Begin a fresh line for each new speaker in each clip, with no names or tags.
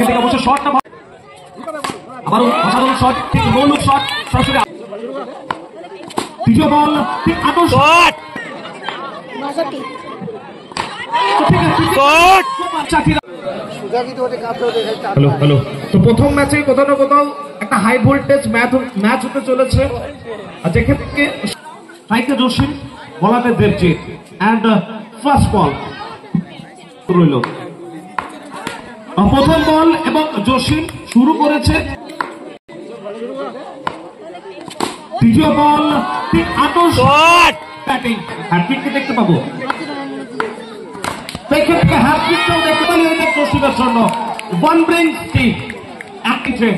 এখান থেকে অবশ্য শটটা আবারও অসাধারণ শট, ঠিক নো লুক শট, সরাসরি তৃতীয় বল, ঠিক আদর্শ শট, হ্যালো হ্যালো। তো প্রথম ম্যাচে কোথাও না কোথাও একটা হাই ভোল্টেজ ম্যাচ হতে চলেছে, যেখান থেকে স্ট্রাইকে জসিম, বলাতে দেবজিৎ এন্ড ফার্স্ট বল রইল। প্রথম বল এবং জসিম শুরু করেছে, দ্বিতীয় বল ঠিক আদর্শ ব্যাটিং, হ্যাটট্রিককে দেখতে পাবো, সেখান থেকে হ্যাটট্রিকটাও দেখতে পারি জসিমের জন্য। ওয়ান ব্রিংস টি একটিতে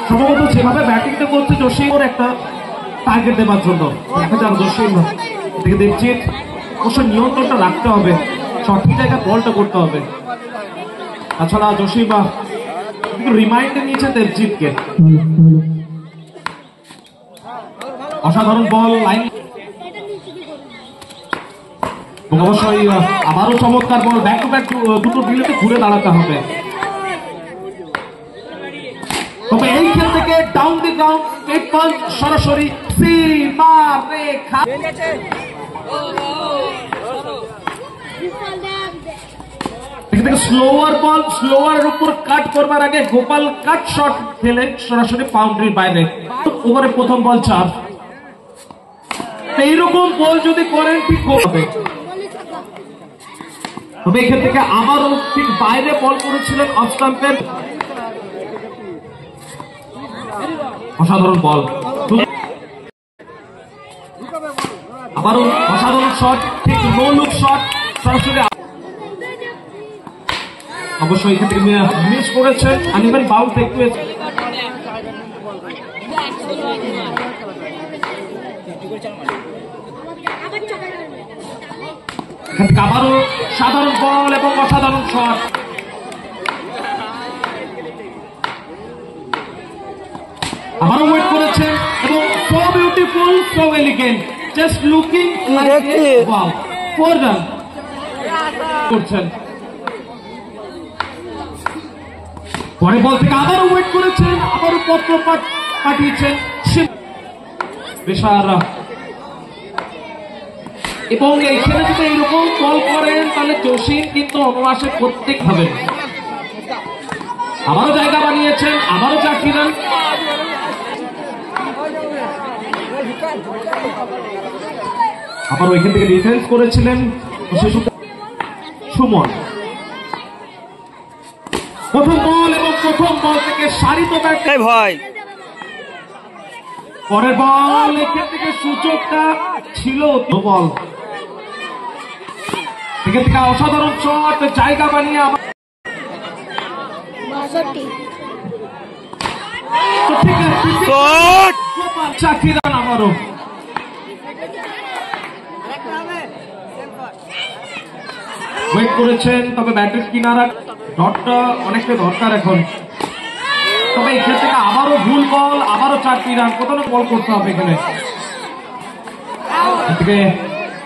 সম্ভবত যেভাবে ব্যাটিংটা করছে জসিম ওর একটা টার্গেট দেওয়ার জন্য। দেখা যাক জসিম থেকে দেবজিৎ, অবশ্য নিয়ন্ত্রণটা রাখতে হবে, সঠিক জায়গায় বলটা করতে হবে। তাছাড়া জসিম রিমাইন্ডার নিয়েছে দেবজিৎকে। অসাধারণ বল লাইন, অবশ্যই আবারও চমৎকার বল, ব্যাক টু ব্যাক দুটো দিলে ঘুরে দাঁড়াতে হবে। তবে এই খেল থেকে down the ground state punch সরাসরি সীমা রেখা। স্লোয়ার বল, স্লোয়ার উপর কাট করবার আগে গোপাল কাট শট খেলে সরাসরি বাউন্ডারির বাইরে। ওভারে প্রথম বল 4। এইরকম বল যদি করেন ঠিক হবে। তবে এখান থেকে আবারও ঠিক বাইরে বল করেছিলেন অফ স্টাম্পের। অসাধারণ বল, আবারও অসাধারণ শট, ঠিক নো লুক শট, সরাসরি অবশ্যই এখান থেকে মিস করেছে আনিবেন বাউল দেখতে। আবারও সাধারণ বল এবং অসাধারণ শট, আবারও ওয়েট করেছেন এবং so beautiful, so elegant, just looking like a wow, 4 run করছেন। পরে বল থেকে আবারও ওয়েট করেছেন, আবারও পত্র পাঠিয়েছেন বেশার। এবং এইখানে যদি এইরকম বল করেন তাহলে জসিম কিন্তু অনায়াসে প্রত্যেক হবেন। আবারও জায়গা বানিয়েছেন, আবারও 4 রান। আবার ওইখান থেকে ডিফেন্স করেছিলেন সুমন। প্রথম বল এবং প্রথম বল থেকে সারিত ব্যাট ভাই, পরের বল এখান থেকে সুযোগটা ছিল, বল এখান থেকে অসাধারণ শট, জায়গা বানিয়ে আবার চাকিরান আবারও। ওয়েট করেছেন, তবে ব্যাটের কিনারা ডটটা অনেকটা দরকার এখন। তবে এখান থেকে আবারও ভুল বল, আবারও 4 রান, কোথাও বল করতে হবে এখানে।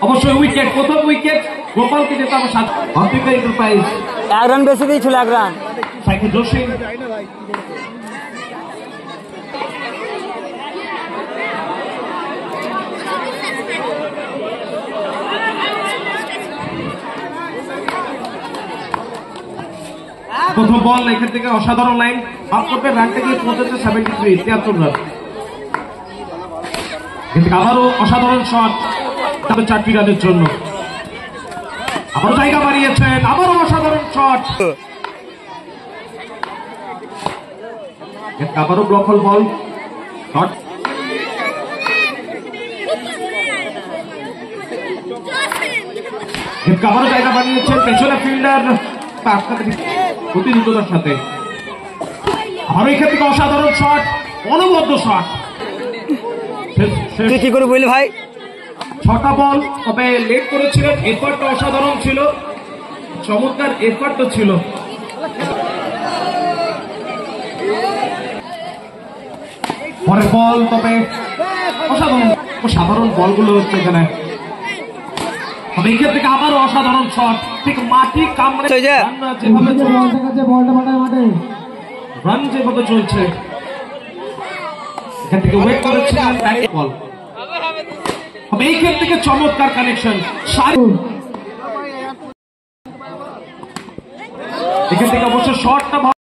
অবশ্যই উইকেট, প্রথম উইকেট গোপালকে যেতে হবে 7। এন্টারপ্রাইজ
1 রান বেশি দিয়েছিল, 1 রান।
সাইকেল জসিম প্রথম বল, এখান থেকে অসাধারণ লাইন আপ করবে, রানটা গিয়ে পৌঁছেছে 73, 73 রান। এখান থেকে আবারও অসাধারণ শট, তবে 4 রানের জন্য। আবারও জায়গা বাড়িয়েছেন, আবারও অসাধারণ শট, আবারও ব্লক হল বল, শট আবারও জায়গা বানিয়েছেন, পেছনে ফিল্ডার অতি দ্রুততার সাথে। আরো এখান থেকে অসাধারণ শট, অনবদ্য শট।
কি করে বলি ভাই,
6টা বল, তবে লেট করেছিলেন, এফার্টটা অসাধারণ ছিল, চমৎকার এফার্টও ছিল। পরের বল, তবে অসাধারণ বলগুলো হচ্ছে এখানে। তবে এই ক্ষেত্রে আবারও অসাধারণ শট, ঠিক মাটি কামড়ে
এই যে।
রান যেভাবে চলছে এখান থেকে ওয়েট করেছিলেন বল। তবে এই ক্ষেত্রে থেকে চমৎকার কানেকশন, এখান থেকে অবশ্য শটটা